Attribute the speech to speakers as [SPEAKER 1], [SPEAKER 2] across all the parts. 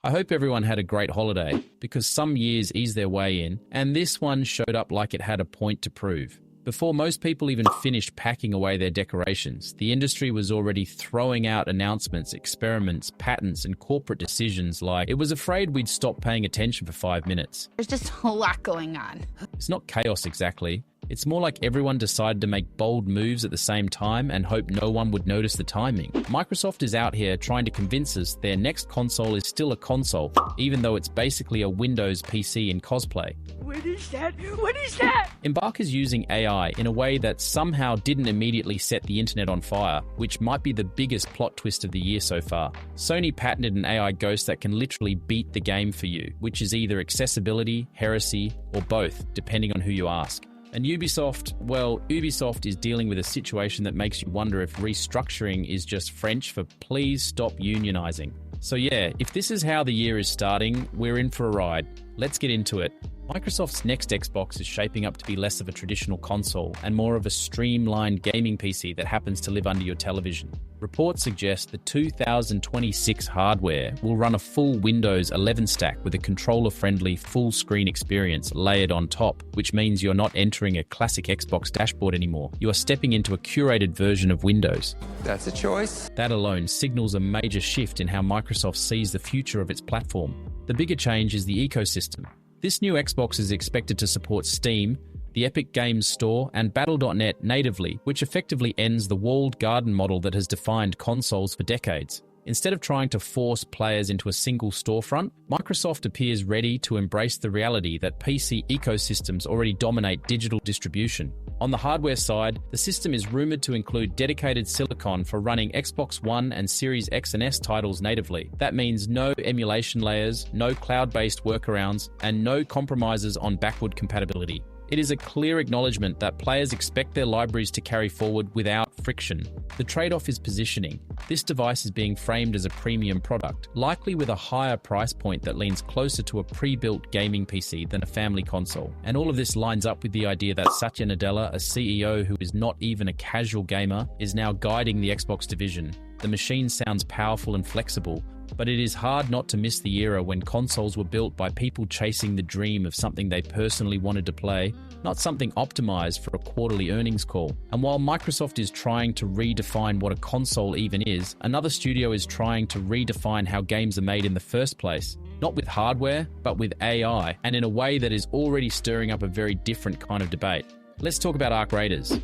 [SPEAKER 1] I hope everyone had a great holiday, because some years ease their way in, and this one showed up like it had a point to prove. Before most people even finished packing away their decorations, the industry was already throwing out announcements, experiments, patents, and corporate decisions like it was afraid we'd stop paying attention for 5 minutes.
[SPEAKER 2] There's just a lot going on.
[SPEAKER 1] It's not chaos exactly. It's more like everyone decided to make bold moves at the same time and hope no one would notice the timing. Microsoft is out here trying to convince us their next console is still a console, even though it's basically a Windows PC in cosplay.
[SPEAKER 2] What is that? What is that?
[SPEAKER 1] Embark is using AI in a way that somehow didn't immediately set the internet on fire, which might be the biggest plot twist of the year so far. Sony patented an AI ghost that can literally beat the game for you, which is either accessibility, heresy, or both, depending on who you ask. And Ubisoft, well, Ubisoft is dealing with a situation that makes you wonder if restructuring is just French for please stop unionizing. So yeah, if this is how the year is starting, we're in for a ride. Let's get into it. Microsoft's next Xbox is shaping up to be less of a traditional console and more of a streamlined gaming PC that happens to live under your television. Reports suggest the 2026 hardware will run a full Windows 11 stack with a controller-friendly full-screen experience layered on top, which means you're not entering a classic Xbox dashboard anymore. You are stepping into a curated version of Windows.
[SPEAKER 3] That's a choice.
[SPEAKER 1] That alone signals a major shift in how Microsoft sees the future of its platform. The bigger change is the ecosystem. This new Xbox is expected to support Steam, the Epic Games Store, and Battle.net natively, which effectively ends the walled garden model that has defined consoles for decades. Instead of trying to force players into a single storefront, Microsoft appears ready to embrace the reality that PC ecosystems already dominate digital distribution. On the hardware side, the system is rumored to include dedicated silicon for running Xbox One and Series X and S titles natively. That means no emulation layers, no cloud-based workarounds, and no compromises on backward compatibility. It is a clear acknowledgement that players expect their libraries to carry forward without friction. The trade-off is positioning. This device is being framed as a premium product, likely with a higher price point that leans closer to a pre-built gaming PC than a family console. And all of this lines up with the idea that Satya Nadella, a CEO who is not even a casual gamer, is now guiding the Xbox division. The machine sounds powerful and flexible, but it is hard not to miss the era when consoles were built by people chasing the dream of something they personally wanted to play, not something optimized for a quarterly earnings call. And while Microsoft is trying to redefine what a console even is, another studio is trying to redefine how games are made in the first place. Not with hardware, but with AI, and in a way that is already stirring up a very different kind of debate. Let's talk about Arc Raiders.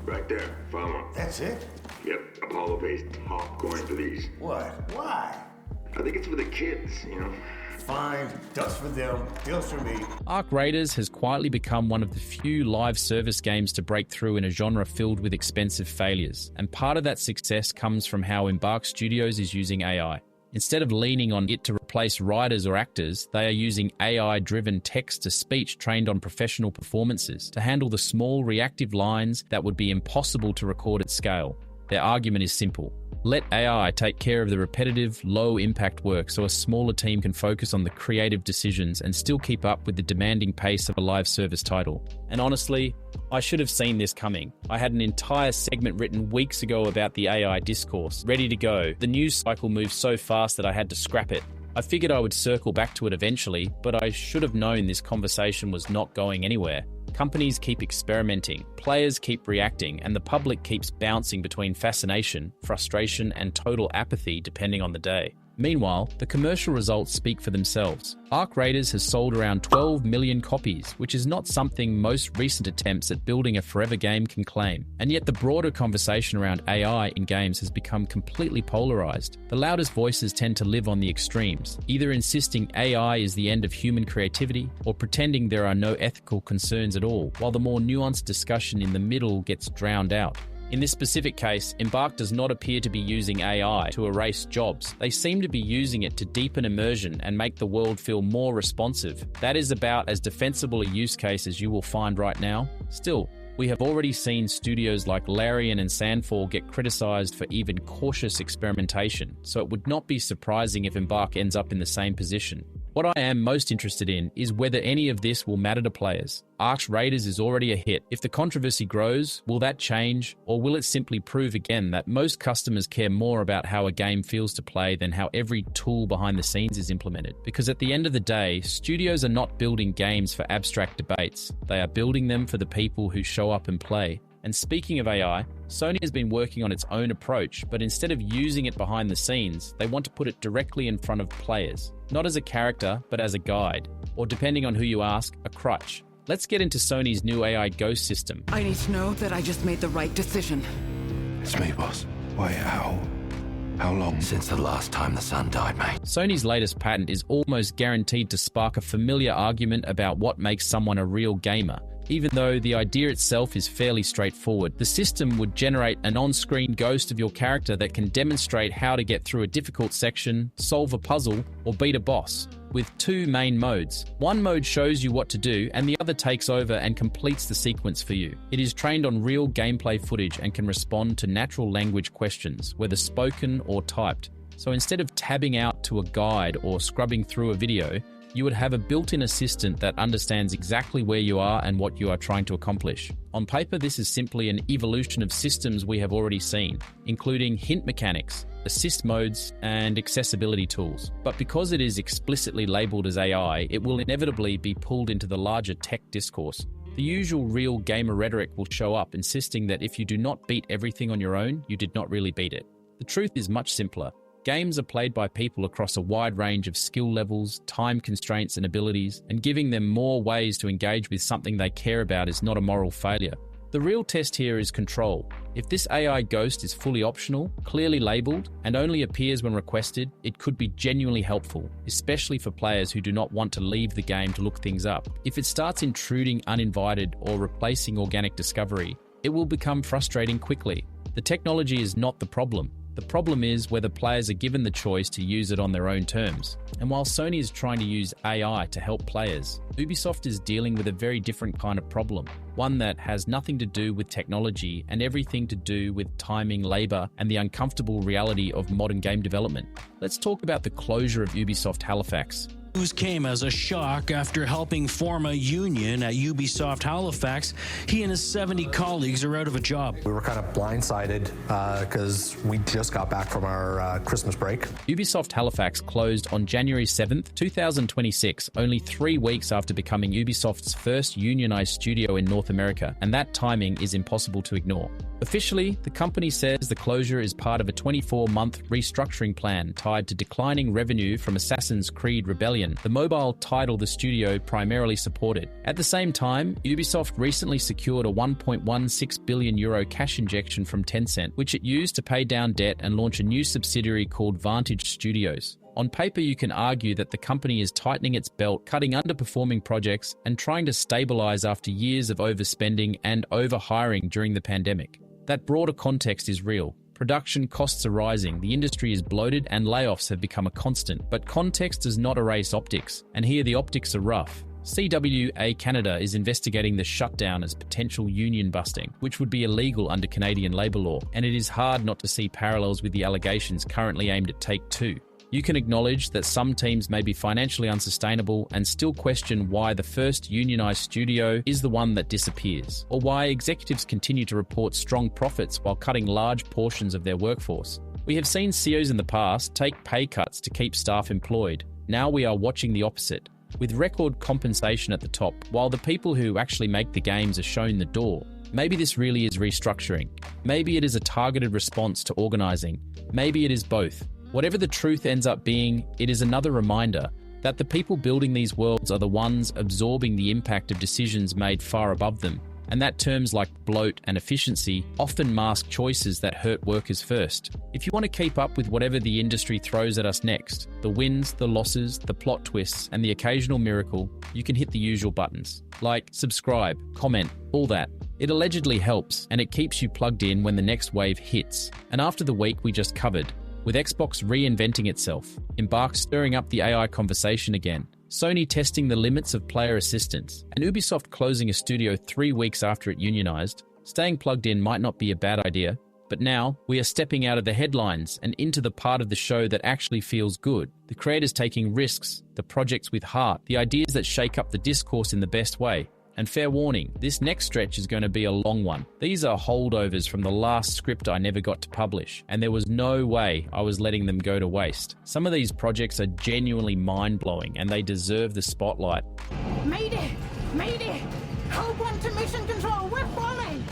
[SPEAKER 4] Right there, follow.
[SPEAKER 5] That's it?
[SPEAKER 4] Yep, Apollo-based popcorn for these.
[SPEAKER 5] What? Why?
[SPEAKER 4] I think it's for the kids,
[SPEAKER 5] Fine. Dust for them, deals for me.
[SPEAKER 1] Arc Raiders has quietly become one of the few live service games to break through in a genre filled with expensive failures. And part of that success comes from how Embark Studios is using AI. Instead of leaning on it to replace writers or actors, they are using AI-driven text-to-speech trained on professional performances to handle the small reactive lines that would be impossible to record at scale. Their argument is simple. Let AI take care of the repetitive, low-impact work so a smaller team can focus on the creative decisions and still keep up with the demanding pace of a live service title. And honestly, I should have seen this coming. I had an entire segment written weeks ago about the AI discourse, ready to go. The news cycle moved so fast that I had to scrap it. I figured I would circle back to it eventually, but I should have known this conversation was not going anywhere. Companies keep experimenting, players keep reacting, and the public keeps bouncing between fascination, frustration, and total apathy depending on the day. Meanwhile, the commercial results speak for themselves. Arc Raiders has sold around 12 million copies, which is not something most recent attempts at building a forever game can claim. And yet the broader conversation around AI in games has become completely polarized. The loudest voices tend to live on the extremes, either insisting AI is the end of human creativity or pretending there are no ethical concerns at all, while the more nuanced discussion in the middle gets drowned out. In this specific case, Embark does not appear to be using AI to erase jobs. They seem to be using it to deepen immersion and make the world feel more responsive. That is about as defensible a use case as you will find right now. Still, we have already seen studios like Larian and Sandfall get criticized for even cautious experimentation, so it would not be surprising if Embark ends up in the same position. What I am most interested in is whether any of this will matter to players. Ark's Raiders is already a hit. If the controversy grows, will that change, or will it simply prove again that most customers care more about how a game feels to play than how every tool behind the scenes is implemented? Because at the end of the day, studios are not building games for abstract debates. They are building them for the people who show up and play. And speaking of AI, Sony has been working on its own approach, but instead of using it behind the scenes, they want to put it directly in front of players. Not as a character, but as a guide, or depending on who you ask, a crutch. Let's get into Sony's new AI Ghost system.
[SPEAKER 3] I need to know that I just made the right decision.
[SPEAKER 6] It's me, boss. Wait, how long?
[SPEAKER 7] Since the last time the sun died, mate.
[SPEAKER 1] Sony's latest patent is almost guaranteed to spark a familiar argument about what makes someone a real gamer. Even though the idea itself is fairly straightforward, the system would generate an on-screen ghost of your character that can demonstrate how to get through a difficult section, solve a puzzle, or beat a boss, with two main modes. One mode shows you what to do, and the other takes over and completes the sequence for you. It is trained on real gameplay footage and can respond to natural language questions, whether spoken or typed. So instead of tabbing out to a guide or scrubbing through a video, you would have a built-in assistant that understands exactly where you are and what you are trying to accomplish. On paper, this is simply an evolution of systems we have already seen, including hint mechanics, assist modes, and accessibility tools. But because it is explicitly labeled as AI, it will inevitably be pulled into the larger tech discourse. The usual real gamer rhetoric will show up, insisting that if you do not beat everything on your own, you did not really beat it. The truth is much simpler. Games are played by people across a wide range of skill levels, time constraints, and abilities, and giving them more ways to engage with something they care about is not a moral failure. The real test here is control. If this AI ghost is fully optional, clearly labeled, and only appears when requested, it could be genuinely helpful, especially for players who do not want to leave the game to look things up. If it starts intruding uninvited or replacing organic discovery, it will become frustrating quickly. The technology is not the problem. The problem is whether players are given the choice to use it on their own terms. And while Sony is trying to use AI to help players, Ubisoft is dealing with a very different kind of problem, one that has nothing to do with technology and everything to do with timing, labor, and the uncomfortable reality of modern game development. Let's talk about the closure of Ubisoft Halifax.
[SPEAKER 8] News came as a shock after helping form a union at Ubisoft Halifax. He and his 70 colleagues are out of a job.
[SPEAKER 9] We were kind of blindsided because we just got back from our Christmas break.
[SPEAKER 1] Ubisoft Halifax closed on January 7th, 2026, only 3 weeks after becoming Ubisoft's first unionized studio in North America, and that timing is impossible to ignore. Officially, the company says the closure is part of a 24-month restructuring plan tied to declining revenue from Assassin's Creed Rebellion, the mobile title the studio primarily supported. At the same time, Ubisoft recently secured a €1.16 billion cash injection from Tencent, which it used to pay down debt and launch a new subsidiary called Vantage Studios. On paper, you can argue that the company is tightening its belt, cutting underperforming projects, and trying to stabilize after years of overspending and overhiring during the pandemic. That broader context is real. Production costs are rising, the industry is bloated, and layoffs have become a constant. But context does not erase optics, and here the optics are rough. CWA Canada is investigating the shutdown as potential union busting, which would be illegal under Canadian labour law, and it is hard not to see parallels with the allegations currently aimed at Take-Two. You can acknowledge that some teams may be financially unsustainable and still question why the first unionized studio is the one that disappears, or why executives continue to report strong profits while cutting large portions of their workforce. We have seen CEOs in the past take pay cuts to keep staff employed. Now we are watching the opposite, with record compensation at the top, while the people who actually make the games are shown the door. Maybe this really is restructuring. Maybe it is a targeted response to organizing. Maybe it is both. Whatever the truth ends up being, it is another reminder that the people building these worlds are the ones absorbing the impact of decisions made far above them, and that terms like bloat and efficiency often mask choices that hurt workers first. If you want to keep up with whatever the industry throws at us next, the wins, the losses, the plot twists, and the occasional miracle, you can hit the usual buttons, like subscribe, comment, all that. It allegedly helps, and it keeps you plugged in when the next wave hits. And after the week we just covered, with Xbox reinventing itself, Embark stirring up the AI conversation again, Sony testing the limits of player assistance, and Ubisoft closing a studio 3 weeks after it unionized, staying plugged in might not be a bad idea. But now, we are stepping out of the headlines and into the part of the show that actually feels good. The creators taking risks, the projects with heart, the ideas that shake up the discourse in the best way. And fair warning, this next stretch is going to be a long one. These are holdovers from the last script I never got to publish, and there was no way I was letting them go to waste. Some of these projects are genuinely mind-blowing, and they deserve the spotlight.
[SPEAKER 2] Mayday! Mayday! Hold one to mission control! We're falling!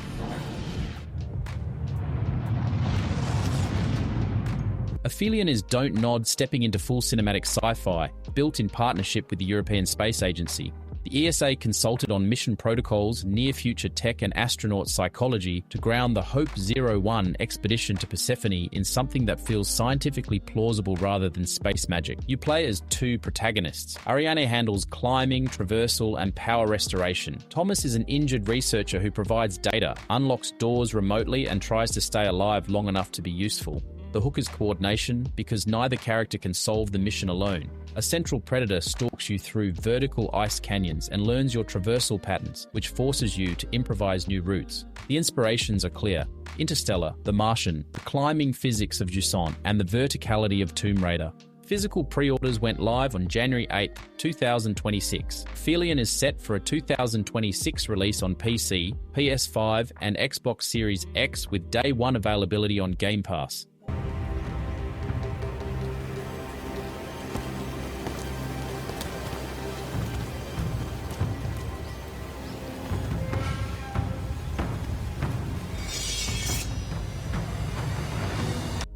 [SPEAKER 1] Aphelion is Don't Nod stepping into full cinematic sci-fi, built in partnership with the European Space Agency. The ESA consulted on mission protocols, near-future tech and astronaut psychology to ground the Hope 01 expedition to Persephone in something that feels scientifically plausible rather than space magic. You play as two protagonists. Ariane handles climbing, traversal, and power restoration. Thomas is an injured researcher who provides data, unlocks doors remotely, and tries to stay alive long enough to be useful. The hook is coordination, because neither character can solve the mission alone. A central predator stalks you through vertical ice canyons and learns your traversal patterns, which forces you to improvise new routes. The inspirations are clear: Interstellar, The Martian, the climbing physics of Jusant, and the verticality of Tomb Raider. Physical pre-orders went live on January 8, 2026. Aphelion is set for a 2026 release on PC, PS5, and Xbox Series X with day one availability on Game Pass.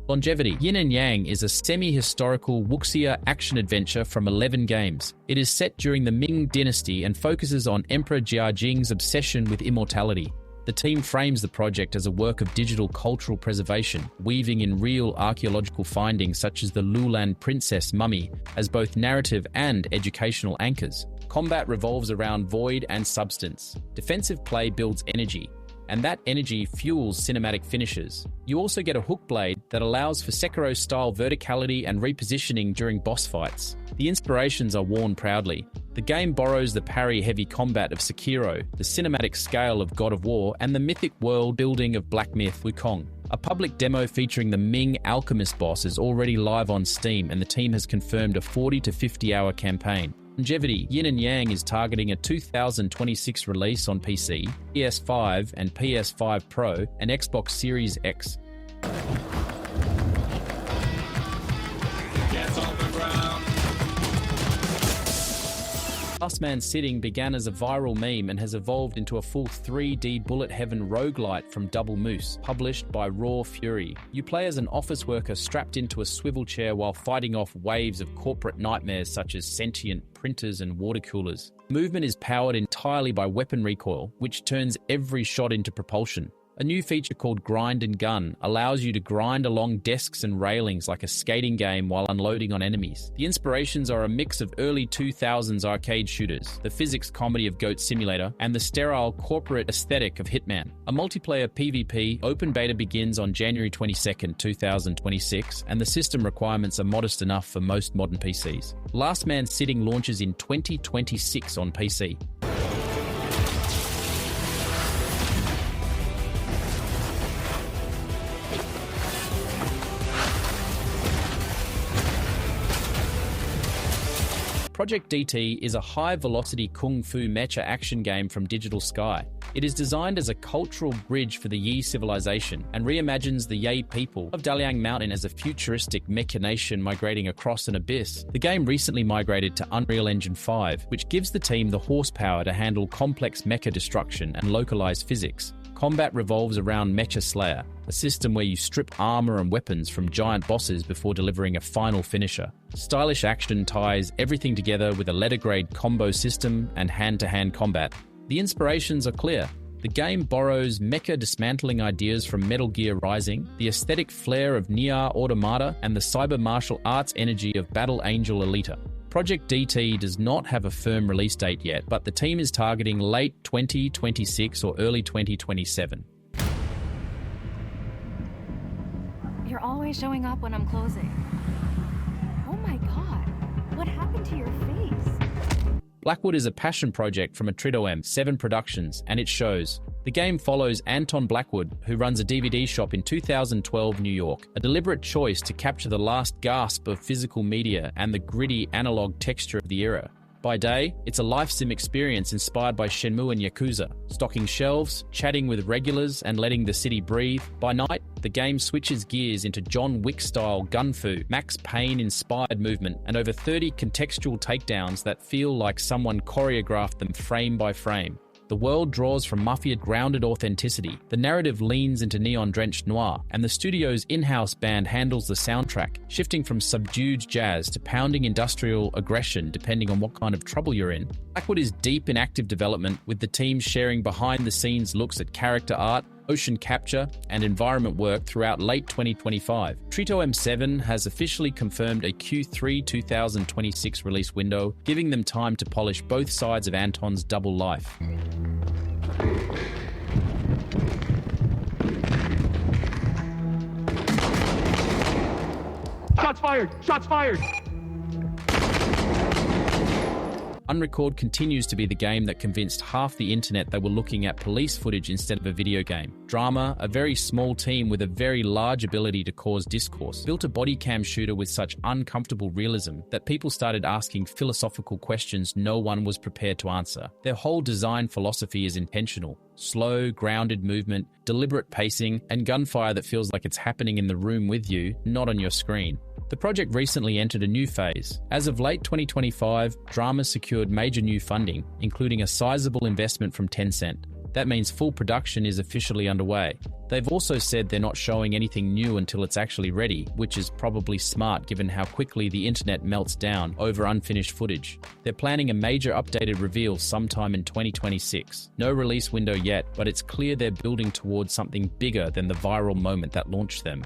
[SPEAKER 1] Longevity. Yin and Yang is a semi-historical wuxia action-adventure from 11 games. It is set during the Ming Dynasty and focuses on Emperor Jiajing's obsession with immortality. The team frames the project as a work of digital cultural preservation, weaving in real archaeological findings such as the Lulan princess mummy as both narrative and educational anchors. Combat revolves around void and substance. Defensive play builds energy, and that energy fuels cinematic finishes. You also get a hook blade that allows for Sekiro-style verticality and repositioning during boss fights. The inspirations are worn proudly. The game borrows the parry-heavy combat of Sekiro, the cinematic scale of God of War, and the mythic world building of Black Myth Wukong. A public demo featuring the Ming Alchemist boss is already live on Steam, and the team has confirmed a 40 to 50 hour campaign. Longevity. Yin and Yang is targeting a 2026 release on PC, PS5 and PS5 Pro, and Xbox Series X. Last Man Sitting began as a viral meme and has evolved into a full 3D bullet heaven roguelite from Double Moose, published by Raw Fury. You play as an office worker strapped into a swivel chair while fighting off waves of corporate nightmares such as sentient printers and water coolers. Movement is powered entirely by weapon recoil, which turns every shot into propulsion. A new feature called Grind and Gun allows you to grind along desks and railings like a skating game while unloading on enemies. The inspirations are a mix of early 2000s arcade shooters, the physics comedy of Goat Simulator, and the sterile corporate aesthetic of Hitman. A multiplayer PvP open beta begins on January 22nd, 2026, and the system requirements are modest enough for most modern PCs. Last Man Sitting launches in 2026 on PC. Project DT is a high-velocity kung fu mecha action game from Digital Sky. It is designed as a cultural bridge for the Yi civilization and reimagines the Yi people of Daliang Mountain as a futuristic mecha nation migrating across an abyss. The game recently migrated to Unreal Engine 5, which gives the team the horsepower to handle complex mecha destruction and localized physics. Combat revolves around Mecha Slayer, a system where you strip armor and weapons from giant bosses before delivering a final finisher. Stylish action ties everything together with a letter-grade combo system and hand-to-hand combat. The inspirations are clear. The game borrows mecha dismantling ideas from Metal Gear Rising, the aesthetic flair of Nier Automata, and the cyber martial arts energy of Battle Angel Alita. Project DT does not have a firm release date yet, but the team is targeting late 2026 or early 2027.
[SPEAKER 10] You're always showing up when I'm closing. Oh my god, what happened to your face?
[SPEAKER 1] Blackwood is a passion project from Atrido M, 7 Productions, and it shows. The The game follows Anton Blackwood, who runs a DVD shop in 2012 New York, a deliberate choice to capture the last gasp of physical media and the gritty analog texture of the era. By day, it's a life sim experience inspired by Shenmue and Yakuza, stocking shelves, chatting with regulars, and letting the city breathe. By night, the game switches gears into John Wick-style gun-fu, Max Payne-inspired movement, and over 30 contextual takedowns that feel like someone choreographed them frame by frame. The world draws from Mafia-grounded authenticity, the narrative leans into neon-drenched noir, and the studio's in-house band handles the soundtrack, shifting from subdued jazz to pounding industrial aggression depending on what kind of trouble you're in. Blackwood is deep in active development, with the team sharing behind-the-scenes looks at character art, motion capture, and environment work throughout late 2025. Trito M7 has officially confirmed a Q3 2026 release window, giving them time to polish both sides of Anton's double life.
[SPEAKER 11] Shots fired! Shots fired!
[SPEAKER 1] Unrecord continues to be the game that convinced half the internet they were looking at police footage instead of a video game. Drama, a very small team with a very large ability to cause discourse, built a body cam shooter with such uncomfortable realism that people started asking philosophical questions no one was prepared to answer. Their whole design philosophy is intentional. Slow, grounded movement, deliberate pacing, and gunfire that feels like it's happening in the room with you, not on your screen. The project recently entered a new phase. As of late 2025, Drama secured major new funding, including a sizable investment from Tencent. That means full production is officially underway. They've also said they're not showing anything new until it's actually ready, which is probably smart given how quickly the internet melts down over unfinished footage. They're planning a major updated reveal sometime in 2026. No release window yet, but it's clear they're building towards something bigger than the viral moment that launched them.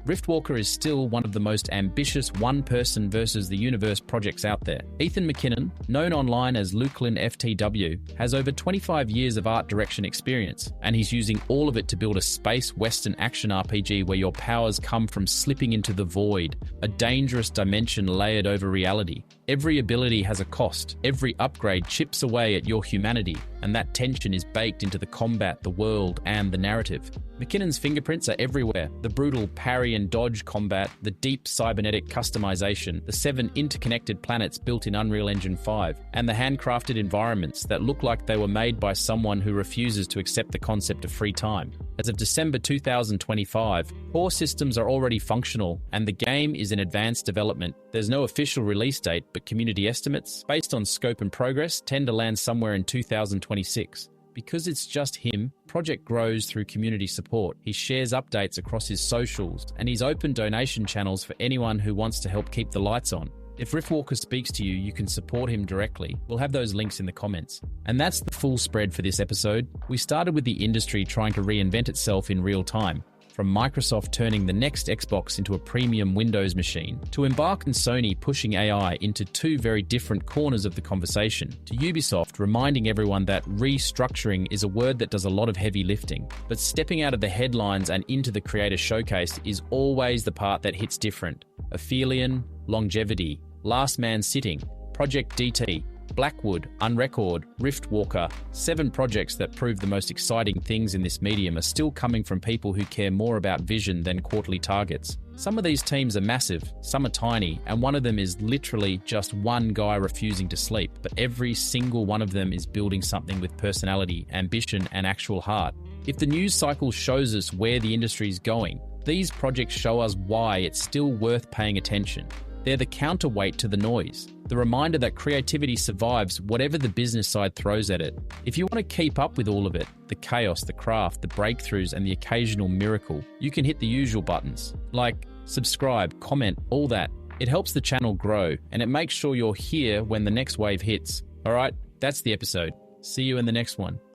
[SPEAKER 1] Riftwalker is still one of the most ambitious one-person versus the universe projects out there. Ethan McKinnon, known online as Lukelin FTW, has over 25 years of art direction experience, and he's using all of it to build a space western action RPG where your powers come from slipping into the void, a dangerous dimension layered over reality. Every ability has a cost, every upgrade chips away at your humanity, and that tension is baked into the combat, the world, and the narrative. McKinnon's fingerprints are everywhere. The brutal parry and dodge combat, the deep cybernetic customization, the 7 interconnected planets built in Unreal Engine 5, and the handcrafted environments that look like they were made by someone who refuses to accept the concept of free time. As of December 2025, core systems are already functional, and the game is in advanced development. There's no official release date, but community estimates, based on scope and progress, tend to land somewhere in 2026. Because it's just him, project grows through community support. He shares updates across his socials, and he's opened donation channels for anyone who wants to help keep the lights on. If Riftwalker speaks to you, you can support him directly. We'll have those links in the comments. And that's the full spread for this episode. We started with the industry trying to reinvent itself in real time. From Microsoft turning the next Xbox into a premium Windows machine, to Embark and Sony pushing AI into two very different corners of the conversation, to Ubisoft reminding everyone that restructuring is a word that does a lot of heavy lifting. But stepping out of the headlines and into the creator showcase is always the part that hits different. Aphelion, Longevity, Last Man Sitting, Project DT, Blackwood, Unrecord, Riftwalker, 7 projects that prove the most exciting things in this medium are still coming from people who care more about vision than quarterly targets. Some of these teams are massive, some are tiny, and one of them is literally just one guy refusing to sleep, but every single one of them is building something with personality, ambition, and actual heart. If the news cycle shows us where the industry is going, these projects show us why it's still worth paying attention. They're the counterweight to the noise, the reminder that creativity survives whatever the business side throws at it. If you want to keep up with all of it, the chaos, the craft, the breakthroughs, and the occasional miracle, you can hit the usual buttons, like subscribe, comment, all that. It helps the channel grow, and it makes sure you're here when the next wave hits. All right, that's the episode. See you in the next one.